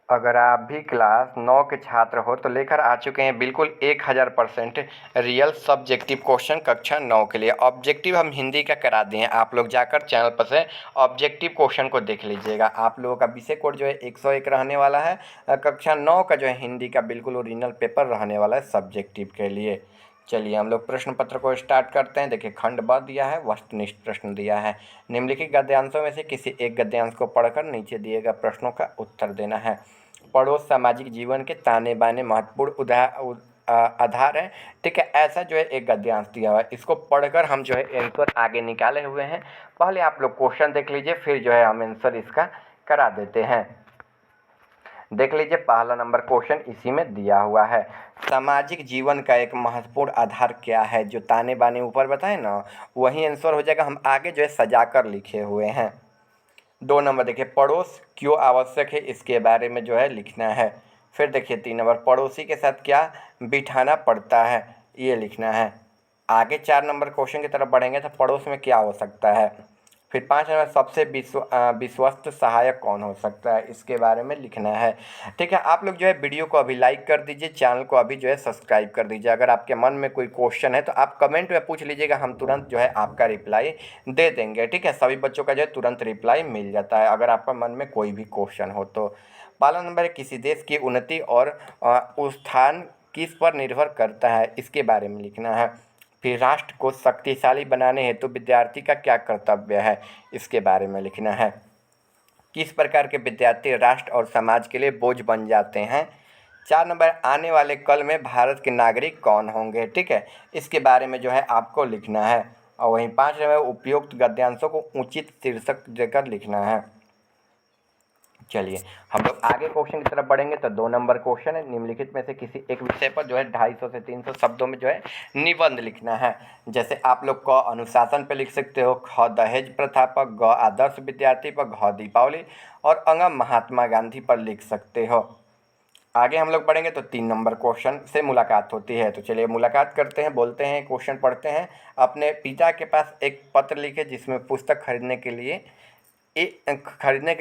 अगर आप भी क्लास 9 के छात्र हो तो लेकर आ चुके हैं बिल्कुल 1000% रियल सब्जेक्टिव क्वेश्चन कक्षा 9 के लिए। ऑब्जेक्टिव हम हिंदी का करा दिए हैं, आप लोग जाकर चैनल पर से ऑब्जेक्टिव क्वेश्चन को देख लीजिएगा। आप लोगों का विषय कोड जो है 101 रहने वाला है। कक्षा 9 का जो है हिंदी का बिल्कुल ओरिजिनल पेपर रहने वाला है सब्जेक्टिव के लिए। चलिए हम लोग प्रश्न पत्र को स्टार्ट करते हैं। देखिए खंड ब दिया है, वस्तुनिष्ठ प्रश्न दिया है। निम्नलिखित गद्यांशों में से किसी एक गद्यांश को पढ़कर नीचे दिए गए प्रश्नों का उत्तर देना है। पड़ोस सामाजिक जीवन के ताने बाने महत्वपूर्ण आधार है। ठीक है, ऐसा जो है एक गद्यांश दिया हुआ है, इसको पढ़कर हम जो है आंसर आगे निकाले हुए हैं। पहले आप लोग क्वेश्चन देख लीजिए, फिर जो है हम आंसर इसका करा देते हैं। देख लीजिए पहला नंबर क्वेश्चन इसी में दिया हुआ है। सामाजिक जीवन का एक महत्वपूर्ण आधार क्या है? जो ताने बाने ऊपर बताए ना, वही आंसर हो जाएगा। हम आगे जो है सजा कर लिखे हुए हैं। 2 नंबर देखिए, पड़ोस क्यों आवश्यक है, इसके बारे में जो है लिखना है। फिर देखिए 3 नंबर, पड़ोसी के साथ क्या बिठाना पड़ता है, ये लिखना है। आगे 4 नंबर क्वेश्चन की तरफ बढ़ेंगे तो पड़ोस में क्या हो सकता है। फिर 5 नंबर, सबसे विश्वस्त सहायक कौन हो सकता है, इसके बारे में लिखना है। ठीक है, आप लोग जो है वीडियो को अभी लाइक कर दीजिए, चैनल को अभी जो है सब्सक्राइब कर दीजिए। अगर आपके मन में कोई क्वेश्चन है तो आप कमेंट में पूछ लीजिएगा, हम तुरंत जो है आपका रिप्लाई दे देंगे। ठीक है, सभी बच्चों का जो है तुरंत रिप्लाई मिल जाता है अगर आपका मन में कोई भी क्वेश्चन हो तो। पहला नंबर है, किसी देश की उन्नति और उत्थान किस पर निर्भर करता है, इसके बारे में लिखना है। फिर राष्ट्र को शक्तिशाली बनाने हेतु विद्यार्थी का क्या कर्तव्य है, इसके बारे में लिखना है। किस प्रकार के विद्यार्थी राष्ट्र और समाज के लिए बोझ बन जाते हैं। 4 नंबर, आने वाले कल में भारत के नागरिक कौन होंगे। ठीक है, इसके बारे में जो है आपको लिखना है। और वहीं 5 नंबर, उपयुक्त गद्यांशों को उचित शीर्षक देकर लिखना है। चलिए हम लोग आगे क्वेश्चन की तरफ बढ़ेंगे तो 2 नंबर क्वेश्चन है, निम्नलिखित में से किसी एक विषय पर जो है 250 से 300 शब्दों में जो है निबंध लिखना है। जैसे आप लोग क अनुशासन पर लिख सकते हो, ख दहेज प्रथा पर, ग आदर्श विद्यार्थी पर, घ दीपावली और अंग महात्मा गांधी पर लिख सकते हो। आगे हम लोग बढ़ेंगे तो 3 नंबर क्वेश्चन से मुलाकात होती है। तो चलिए मुलाकात करते हैं, बोलते हैं, क्वेश्चन पढ़ते हैं। अपने पिता के पास एक पत्र लिखे जिसमें पुस्तक खरीदने के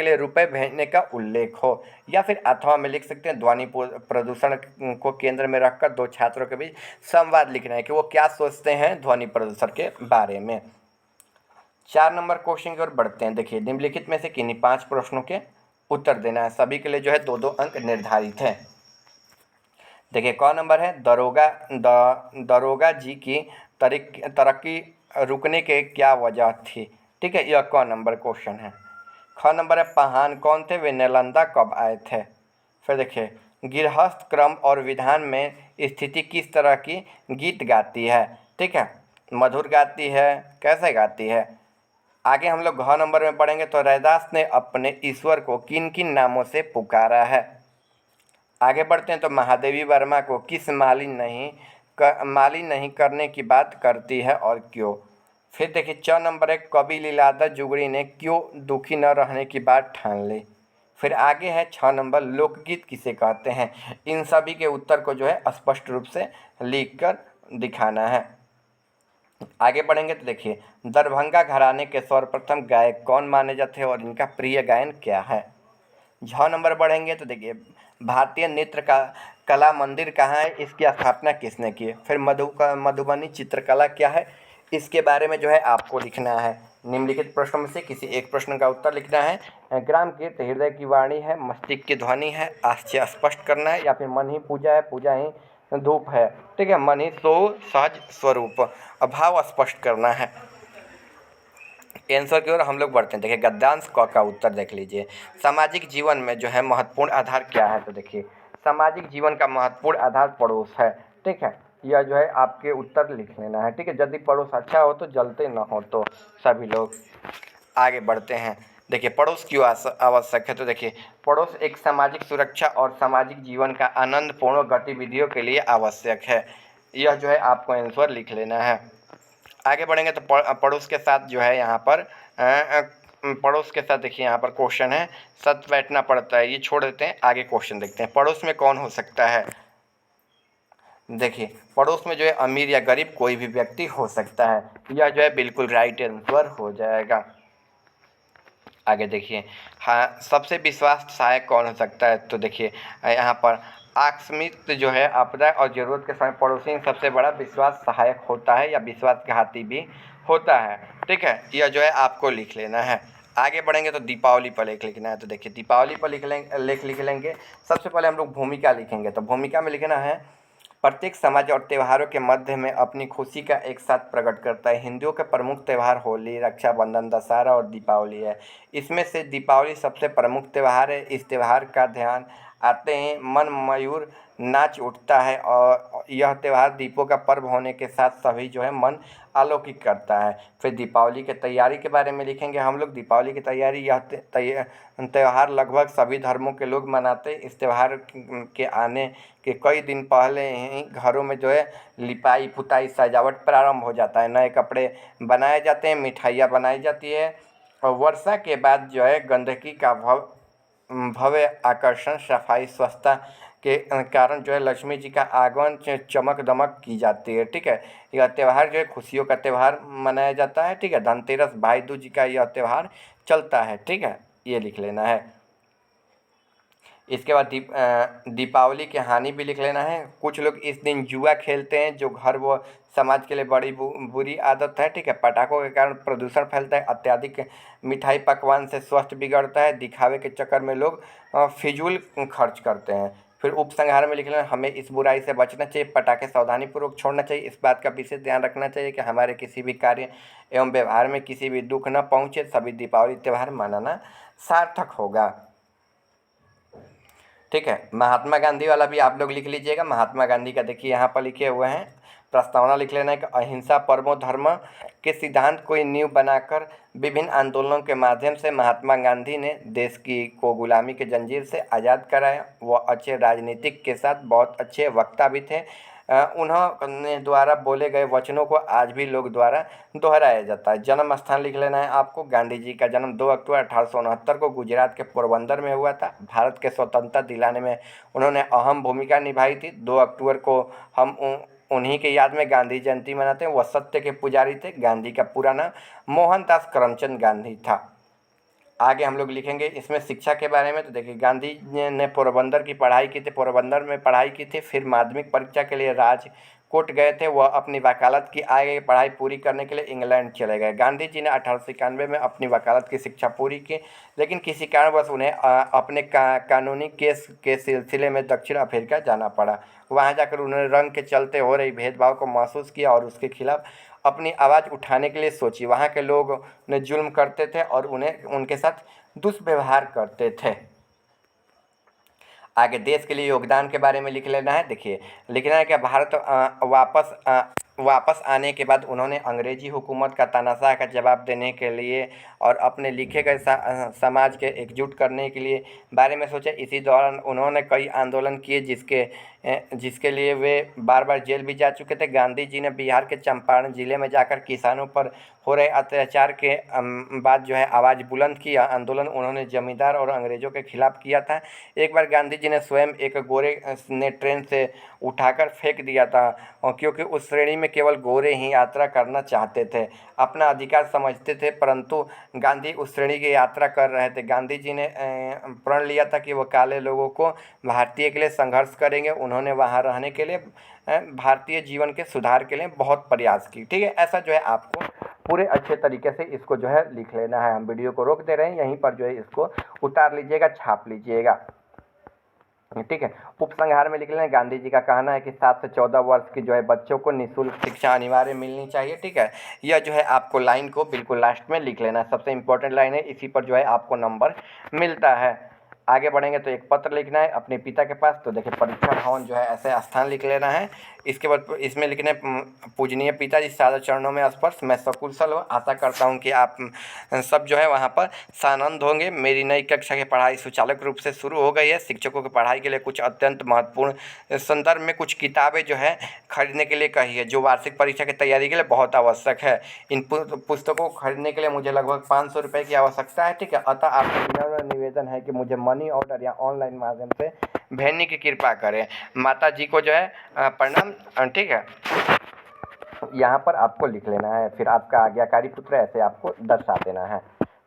लिए रुपए भेजने का उल्लेख हो। या फिर अथवा में लिख सकते हैं, ध्वनि प्रदूषण को केंद्र में रखकर 2 छात्रों के बीच संवाद लिखना है कि वो क्या सोचते हैं ध्वनि प्रदूषण के बारे में। 4 नंबर क्वेश्चन की ओर बढ़ते हैं। देखिए निम्नलिखित में से किन्हीं 5 प्रश्नों के उत्तर देना है। सभी के लिए जो है 2-2 अंक निर्धारित है। देखिए क नंबर है, दरोगा जी की तरक्की रुकने के क्या वजह थी। ठीक है, यह क नंबर क्वेश्चन है। ख नंबर है, पहान कौन थे, वे नालंदा कब आए थे। फिर देखिए, गृहस्थ क्रम और विधान में स्थिति किस तरह की गीत गाती है। ठीक है, मधुर गाती है, कैसे गाती है। आगे हम लोग घ नंबर में पढ़ेंगे तो रैदास ने अपने ईश्वर को किन किन नामों से पुकारा है। आगे बढ़ते हैं तो महादेवी वर्मा को किस माली नहीं करने की बात करती है और क्यों। फिर देखिए 4 नंबर है, कवि लीलाधर जुगड़ी ने क्यों दुखी न रहने की बात ठान ली। फिर आगे है 6 नंबर, लोकगीत किसे कहते हैं। इन सभी के उत्तर को जो है स्पष्ट रूप से लिख कर दिखाना है। आगे बढ़ेंगे तो देखिए, दरभंगा घराने के सर्वप्रथम गायक कौन माने जाते हैं और इनका प्रिय गायन क्या है। 6 नंबर बढ़ेंगे तो देखिए, भारतीय नृत्य का कला मंदिर कहाँ है, इसकी स्थापना किसने की है। फिर मधुबनी चित्रकला क्या है, इसके बारे में जो है आपको लिखना है। निम्नलिखित प्रश्नों में से किसी एक प्रश्न का उत्तर लिखना है। ग्राम कीर्त हृदय की वाणी है, मस्तिष्क की ध्वनि है, आश्चर्य स्पष्ट करना है, या फिर मन ही पूजा है, पूजा ही धूप है। ठीक है, मन ही सो सहज स्वरूप, अभाव स्पष्ट करना है। आंसर की ओर हम लोग बढ़ते हैं। देखिए गद्यांश क का उत्तर देख लीजिए, सामाजिक जीवन में जो है महत्वपूर्ण आधार क्या है। तो देखिए सामाजिक जीवन का महत्वपूर्ण आधार पड़ोस है। ठीक है, यह जो है आपके उत्तर लिख लेना है। ठीक है, यदि पड़ोस अच्छा हो तो जलते न हो तो सभी लोग। आगे बढ़ते हैं। देखिए पड़ोस क्यों आवश्यक है। तो देखिए पड़ोस एक सामाजिक सुरक्षा और सामाजिक जीवन का आनंदपूर्ण गतिविधियों के लिए आवश्यक है। यह जो है आपको आंसर लिख लेना है। आगे बढ़ेंगे तो पड़ोस के साथ जो है यहाँ पर पड़ोस के साथ देखिए यहाँ पर क्वेश्चन है, साथ बैठना पड़ता है, ये छोड़ देते हैं, आगे क्वेश्चन देखते हैं। पड़ोस में कौन हो सकता है। देखिए पड़ोस में जो है अमीर या गरीब कोई भी व्यक्ति हो सकता है। यह जो है बिल्कुल राइट आंसर हो जाएगा। आगे देखिए, हाँ, सबसे विश्वास सहायक कौन हो सकता है? तो देखिए यहाँ पर आकस्मिक जो है आपदा और ज़रूरत के समय पड़ोसी सबसे बड़ा विश्वास सहायक होता है या विश्वासघाती भी होता है। ठीक है, यह जो है आपको लिख लेना है। आगे बढ़ेंगे तो दीपावली पर लेख लिखना है। तो देखिए दीपावली पर लिख लेंगे। सबसे पहले हम लोग भूमिका लिखेंगे। तो भूमिका में लिखना है, प्रत्येक समाज और त्योहारों के मध्य में अपनी खुशी का एक साथ प्रकट करता है। हिंदुओं के प्रमुख त्यौहार होली, रक्षाबंधन, दशहरा और दीपावली है। इसमें से दीपावली सबसे प्रमुख त्यौहार है। इस त्यौहार का ध्यान आते ही मन मयूर नाच उठता है और यह त्यौहार दीपों का पर्व होने के साथ सभी जो है मन अलौकिक करता है। फिर दीपावली की तैयारी के बारे में लिखेंगे हम लोग। दीपावली की तैयारी, यह त्यौहार लगभग सभी धर्मों के लोग मनाते हैं। इस त्यौहार के आने के कई दिन पहले ही घरों में जो है लिपाई पुताई सजावट प्रारंभ हो जाता है। नए कपड़े बनाए जाते हैं, मिठाइयाँ बनाई जाती है और वर्षा के बाद जो है गंदगी का भव्य आकर्षण, सफाई, स्वच्छता के कारण जो है लक्ष्मी जी का आगमन चमक दमक की जाती है। ठीक है, यह त्यौहार जो है खुशियों का त्यौहार मनाया जाता है। ठीक है, धनतेरस, भाई दूज का यह त्यौहार चलता है। ठीक है, ये लिख लेना है। इसके बाद दीपावली की हानि भी लिख लेना है। कुछ लोग इस दिन जुआ खेलते हैं जो घर व समाज के लिए बड़ी बुरी आदत है। ठीक है, पटाखों के कारण प्रदूषण फैलता है। अत्यधिक मिठाई पकवान से स्वास्थ्य बिगड़ता है। दिखावे के चक्कर में लोग फिजूल खर्च करते हैं। फिर उपसंहार में लिख लेना, हमें इस बुराई से बचना चाहिए। पटाखे सावधानीपूर्वक छोड़ना चाहिए। इस बात का विशेष ध्यान रखना चाहिए कि हमारे किसी भी कार्य एवं व्यवहार में किसी भी दुख न पहुँचे। सभी दीपावली त्यौहार मनाना सार्थक होगा। ठीक है, महात्मा गांधी वाला भी आप लोग लिख लीजिएगा। महात्मा गांधी का देखिए यहाँ पर लिखे हुए हैं। प्रस्तावना लिख लेना है कि अहिंसा परमो धर्म के सिद्धांत को नींव बनाकर विभिन्न आंदोलनों के माध्यम से महात्मा गांधी ने देश को गुलामी के जंजीर से आज़ाद कराया। वह अच्छे राजनीतिक के साथ बहुत अच्छे वक्ता भी थे। उन्होंने द्वारा बोले गए वचनों को आज भी लोग द्वारा दोहराया जाता है। जन्म स्थान लिख लेना है आपको। गांधी जी का जन्म 2 अक्टूबर 1869 को गुजरात के पोरबंदर में हुआ था। भारत के स्वतंत्रता दिलाने में उन्होंने अहम भूमिका निभाई थी। 2 अक्टूबर को हम उन्हीं के याद में गांधी जयंती मनाते हैं। वह सत्य के पुजारी थे। गांधी का पूरा नाम मोहनदास करमचंद गांधी था। आगे हम लोग लिखेंगे इसमें शिक्षा के बारे में। तो देखिए गांधी ने पोरबंदर की पढ़ाई की थी, पोरबंदर में पढ़ाई की थी। फिर माध्यमिक परीक्षा के लिए राजकोट गए थे। वह अपनी वकालत की आगे पढ़ाई पूरी करने के लिए इंग्लैंड चले गए। गांधी जी ने 1891 में अपनी वकालत की शिक्षा पूरी की, लेकिन किसी कारणवश उन्हें अपने कानूनी केस के सिलसिले में दक्षिण अफ्रीका जाना पड़ा। वहाँ जाकर उन्होंने रंग के चलते हो रही भेदभाव को महसूस किया और उसके खिलाफ अपनी आवाज़ उठाने के लिए सोची। वहाँ के लोग उन्हें जुल्म करते थे और उन्हें उनके साथ दुष्व्यवहार करते थे। आगे देश के लिए योगदान के बारे में लिख लेना है। देखिए लिखना है कि भारत वापस आने के बाद उन्होंने अंग्रेजी हुकूमत का तानाशाह का जवाब देने के लिए और अपने लिखे गए समाज के एकजुट करने के लिए बारे में सोचा। इसी दौरान उन्होंने कई आंदोलन किए जिसके लिए वे बार बार जेल भी जा चुके थे। गांधी जी ने बिहार के चंपारण जिले में जाकर किसानों पर हो रहे अत्याचार के बाद जो है आवाज़ बुलंद किया। आंदोलन उन्होंने जमींदार और अंग्रेज़ों के खिलाफ किया था। एक बार गांधी जी ने स्वयं एक गोरे ने ट्रेन से उठाकर फेंक दिया था क्योंकि उस श्रेणी में केवल गोरे ही यात्रा करना चाहते थे, अपना अधिकार समझते थे, परंतु गांधी उस श्रेणी की यात्रा कर रहे थे। गांधी जी ने प्रण लिया था कि वो काले लोगों को भारतीय के लिए संघर्ष करेंगे। उन्होंने वहाँ रहने के लिए भारतीय जीवन के सुधार के लिए बहुत प्रयास की। ठीक है, ऐसा जो है आपको पूरे अच्छे तरीके से इसको जो है लिख लेना है। हम वीडियो को रोक दे रहे हैं, यहीं पर जो है इसको उतार लीजिएगा, छाप लीजिएगा। ठीक है, उपसंहार में लिख लेना। गांधी जी का कहना है कि 7 से 14 वर्ष की जो है बच्चों को निःशुल्क शिक्षा अनिवार्य मिलनी चाहिए। ठीक है, यह जो है आपको लाइन को बिल्कुल लास्ट में लिख लेना है। सबसे इंपॉर्टेंट लाइन है, इसी पर जो है आपको नंबर मिलता है। आगे बढ़ेंगे तो एक पत्र लिखना है अपने पिता के पास। तो देखिए परीक्षा भवन जो है ऐसे स्थान लिख लेना है। इसके बाद इसमें लिखने पूजनीय पिताजी सादर चरणों में स्पर्श, मैं सकुशल हूँ। आशा करता हूँ कि आप सब जो है वहाँ पर सानंद होंगे। मेरी नई कक्षा की पढ़ाई सुचालक रूप से शुरू हो गई है। शिक्षकों की पढ़ाई के लिए कुछ अत्यंत महत्वपूर्ण संदर्भ में कुछ किताबें जो है खरीदने के लिए कही है, जो वार्षिक परीक्षा की तैयारी के लिए बहुत आवश्यक है। इन पुस्तकों को खरीदने के लिए मुझे लगभग 500 रुपये की आवश्यकता है। ठीक है, अतः आपका विनम्र निवेदन है कि मुझे मनी ऑर्डर या ऑनलाइन माध्यम से भेजने की कृपा करें। माता जी को जो है प्रणाम। ठीक है, यहाँ पर आपको लिख लेना है। फिर आपका आज्ञाकारी पुत्र ऐसे आपको दर्शा देना है।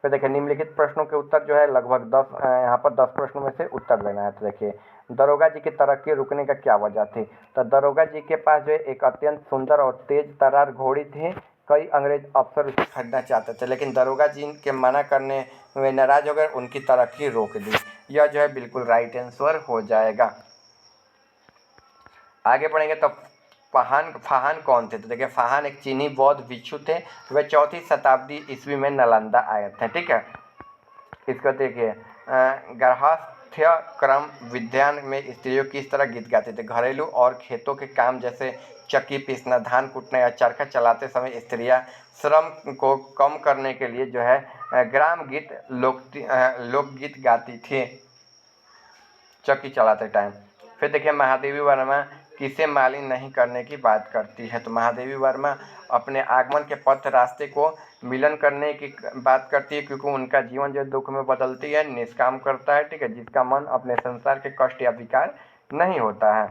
फिर देखिए निम्नलिखित प्रश्नों के उत्तर जो है लगभग 10 यहाँ पर 10 प्रश्नों में से उत्तर देना है। तो देखिए दरोगा जी की तरक्की रुकने का क्या वजह थी? तो दरोगा जी के पास जो है एक अत्यंत सुंदर और तेज तर्रार घोड़ी थी। कई अंग्रेज अफसर उसे खरीदना चाहते थे, लेकिन दरोगा जी के मना करने में नाराज हो गए, उनकी तरक्की रोक दी। यह जो है बिल्कुल राइट आंसर हो जाएगा। आगे बढ़ेंगे तो फाहान कौन थे? तो देखिए फाहान एक चीनी बौद्ध भिक्षु थे। वह 4वीं शताब्दी ईस्वी में नालंदा आए थे। ठीक है, इसको देखिए गार्हस्थ्य क्रम विज्ञान में स्त्रियों किस तरह गीत गाते थे? घरेलू और खेतों के काम जैसे चक्की पीसना, धान कूटना या चरखा चलाते समय स्त्रियां श्रम को कम करने के लिए जो है ग्राम गीत लोकगीत गाती थी चक्की चलाते टाइम। फिर देखिए महादेवी वर्मा किसे मालिन नहीं करने की बात करती है? तो महादेवी वर्मा अपने आगमन के पथ रास्ते को मिलन करने की बात करती है, क्योंकि उनका जीवन जो दुख में बदलती है, निष्काम करता है। ठीक है, जिसका मन अपने संसार के कष्ट या विकार नहीं होता है।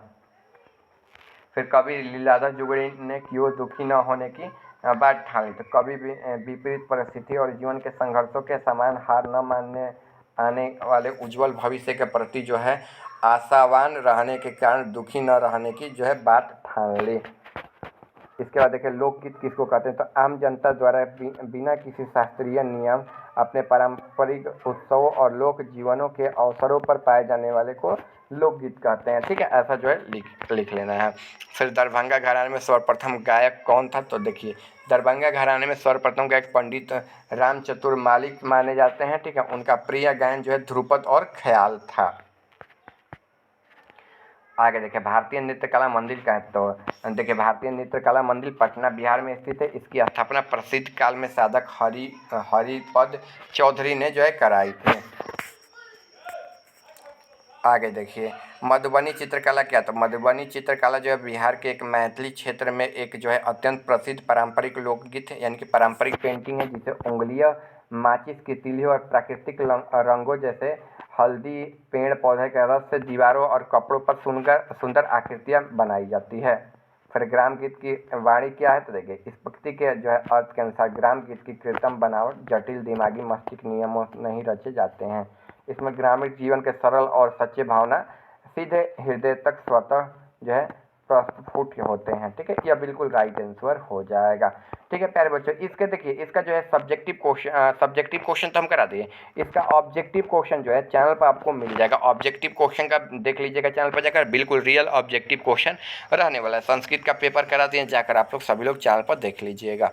फिर कवि लीलाधर जुगड़ी ने क्यों दुखी न होने की बात ठानी? तो कभी भी विपरीत परिस्थिति और जीवन के संघर्षों के समान हार न मानने आने वाले उज्जवल भविष्य के प्रति जो है आशावान रहने के कारण दुखी न रहने की जो है बात ठान ली। इसके बाद देखिए लोकगीत किसको कहते हैं? तो आम जनता द्वारा बिना किसी शास्त्रीय नियम अपने पारंपरिक उत्सवों और लोक जीवनों के अवसरों पर पाए जाने वाले को लोकगीत कहते हैं। ठीक है, ऐसा जो है लिख लेना है। फिर दरभंगा घराने में सर्वप्रथम गायक कौन था? तो देखिए दरभंगा घराने में सर्वप्रथम गायक पंडित राम चतुर मालिक माने जाते हैं। ठीक है, उनका प्रिय गायन जो है ध्रुपद और ख्याल था। आगे देखिए भारतीय नृत्य कला मंदिर का है? तो देखिए भारतीय नृत्य कला मंदिर पटना बिहार में स्थित है। इसकी स्थापना प्रसिद्ध काल में साधक हरिपद चौधरी ने जो है कराई थी। आगे देखिए मधुबनी चित्रकला क्या? तो मधुबनी चित्रकला जो है बिहार के एक मैथिली क्षेत्र में एक जो है अत्यंत प्रसिद्ध पारंपरिक लोकगीत यानी कि पारंपरिक पेंटिंग है, जिसे उंगलियां, माचिस की तीली और प्राकृतिक रंगों जैसे हल्दी, पेड़ पौधे के रस से दीवारों और कपड़ों पर सुंदर आकृतियां बनाई जाती है। फिर ग्राम गीत की वाणी क्या है? तो देखिए इस पंक्ति के जो है अर्थ के अनुसार ग्राम गीत की कृत्रिम बनावट जटिल दिमागी मस्तिष्क नियमों नहीं रचे जाते हैं। इसमें ग्रामीण जीवन के सरल और सच्चे भावना सीधे हृदय तक स्वतः जो है प्रस्फुट होते हैं। ठीक है, यह बिल्कुल राइट आंसर हो जाएगा। ठीक है प्यारे बच्चों, इसके देखिए इसका जो है सब्जेक्टिव क्वेश्चन तो हम करा दिए। इसका ऑब्जेक्टिव क्वेश्चन जो है चैनल पर आपको मिल जाएगा। ऑब्जेक्टिव क्वेश्चन का देख लीजिएगा चैनल पर जाकर, बिल्कुल रियल ऑब्जेक्टिव क्वेश्चन रहने वाला है। संस्कृत का पेपर करा दिए, जाकर आप लोग सभी लोग चैनल पर देख लीजिएगा।